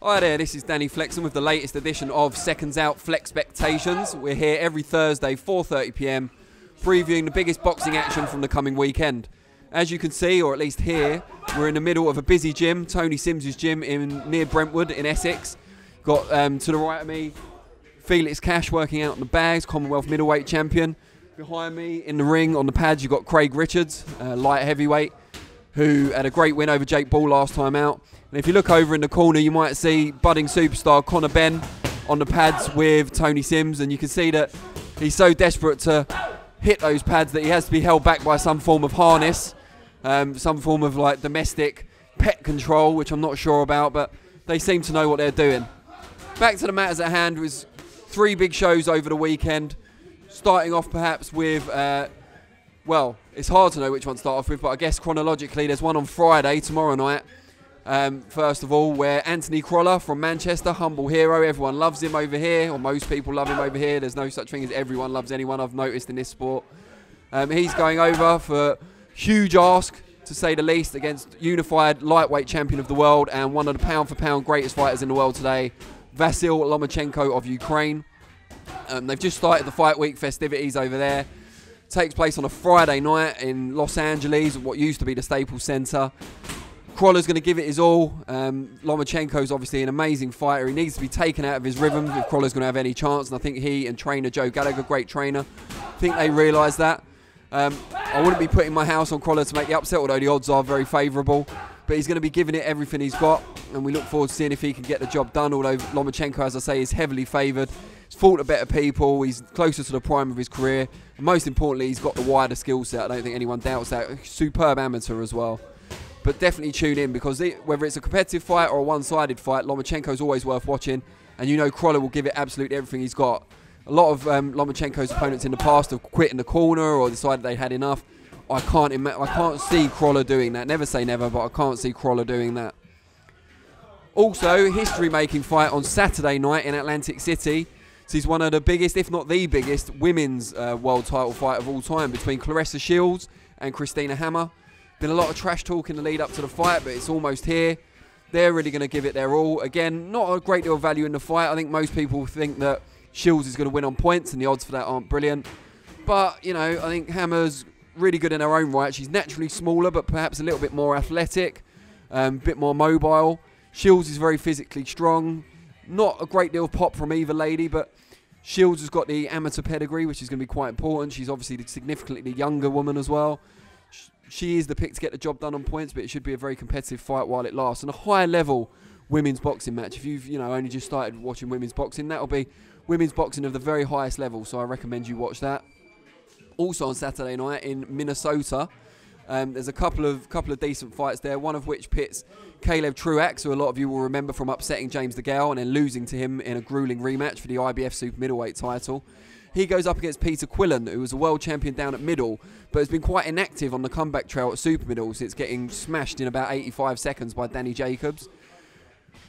Hi there, this is Danny Flexen with the latest edition of SecondsOut FLEXpectations. We're here every Thursday, 4:30 PM, previewing the biggest boxing action from the coming weekend. As you can see, or at least hear, we're in the middle of a busy gym, Tony Sims's gym near Brentwood in Essex. Got to the right of me, Felix Cash working out on the bags, Commonwealth middleweight champion. Behind me in the ring on the pads, you've got Craig Richards, light heavyweight, who had a great win over Jake Ball last time out. And if you look over in the corner, you might see budding superstar Conor Benn on the pads with Tony Sims, and you can see that he's so desperate to hit those pads that he has to be held back by some form of harness, some form of like domestic pet control, which I'm not sure about, but they seem to know what they're doing. Back to the matters at hand, was 3 big shows over the weekend, starting off perhaps with, well, it's hard to know which one to start off with, but I guess chronologically there's one on Friday, tomorrow night, first of all, where Anthony Crolla from Manchester, humble hero, everyone loves him over here, or most people love him over here. There's no such thing as everyone loves anyone, I've noticed in this sport. He's going over for huge ask, to say the least, against unified lightweight champion of the world and one of the pound for pound greatest fighters in the world today, Vasyl Lomachenko of Ukraine. They've just started the fight week festivities over there. Takes place on a Friday night in Los Angeles, what used to be the Staples Center. Crolla's going to give it his all. Lomachenko's obviously an amazing fighter. He needs to be taken out of his rhythm if Crolla's going to have any chance. And I think he and trainer Joe Gallagher, great trainer, I think they realise that. I wouldn't be putting my house on Crolla to make the upset, although the odds are very favourable. But he's going to be giving it everything he's got. And we look forward to seeing if he can get the job done, although Lomachenko, as I say, is heavily favoured. He's fought a better people. He's closer to the prime of his career. And most importantly, he's got the wider skill set. I don't think anyone doubts that. Superb amateur as well. But definitely tune in, because whether it's a competitive fight or a one-sided fight, Lomachenko's always worth watching. And you know Crolla will give it absolutely everything he's got. A lot of Lomachenko's opponents in the past have quit in the corner or decided they had enough. I can't see Crolla doing that. Never say never, but I can't see Crolla doing that. Also, history-making fight on Saturday night in Atlantic City. This is one of the biggest, if not the biggest, women's world title fight of all time between Claressa Shields and Christina Hammer. Been a lot of trash talk in the lead up to the fight, but it's almost here. They're really going to give it their all. Again, not a great deal of value in the fight. I think most people think that Shields is going to win on points, and the odds for that aren't brilliant. But, you know, I think Hammer's really good in her own right. She's naturally smaller, but perhaps a little bit more athletic, a bit more mobile. Shields is very physically strong. Not a great deal of pop from either lady, but Shields has got the amateur pedigree, which is going to be quite important. She's obviously the significantly younger woman as well. She is the pick to get the job done on points, but it should be a very competitive fight while it lasts. And a high-level women's boxing match. If you've only just started watching women's boxing, that'll be women's boxing of the very highest level. So I recommend you watch that. Also on Saturday night in Minnesota, there's a couple of decent fights there. One of which pits Caleb Truax, who a lot of you will remember from upsetting James DeGale and then losing to him in a grueling rematch for the IBF Super Middleweight title. He goes up against Peter Quillen, who was a world champion down at middle, but has been quite inactive on the comeback trail at super middle since getting smashed in about 85 seconds by Danny Jacobs.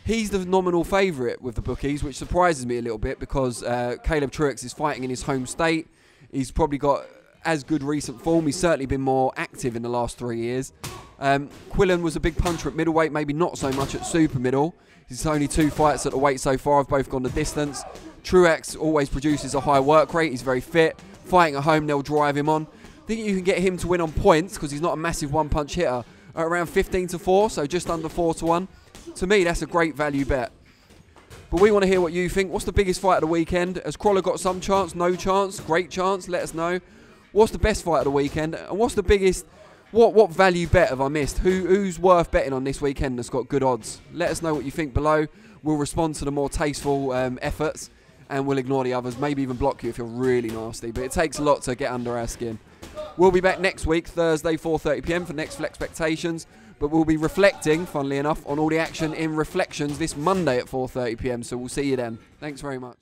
He's the nominal favourite with the bookies, which surprises me a little bit, because Caleb Truax is fighting in his home state. He's probably got as good recent form. He's certainly been more active in the last 3 years. Quillen was a big puncher at middleweight, maybe not so much at super middle. His only 2 fights at the weight so far have both gone the distance. Truax always produces a high work rate. He's very fit. Fighting at home, they'll drive him on. I think you can get him to win on points, because he's not a massive one-punch hitter, at around 15-4, so just under 4-1. To me, that's a great value bet. But we want to hear what you think. What's the biggest fight of the weekend? Has Crolla got some chance, no chance, great chance? Let us know. What's the best fight of the weekend? And what's the biggest... What value bet have I missed? Who's worth betting on this weekend that's got good odds? Let us know what you think below. We'll respond to the more tasteful efforts, and we'll ignore the others. Maybe even block you if you're really nasty. But it takes a lot to get under our skin. We'll be back next week, Thursday, 4:30 PM for next FLEXpectations. But we'll be reflecting, funnily enough, on all the action in Reflections this Monday at 4:30 PM. So we'll see you then. Thanks very much.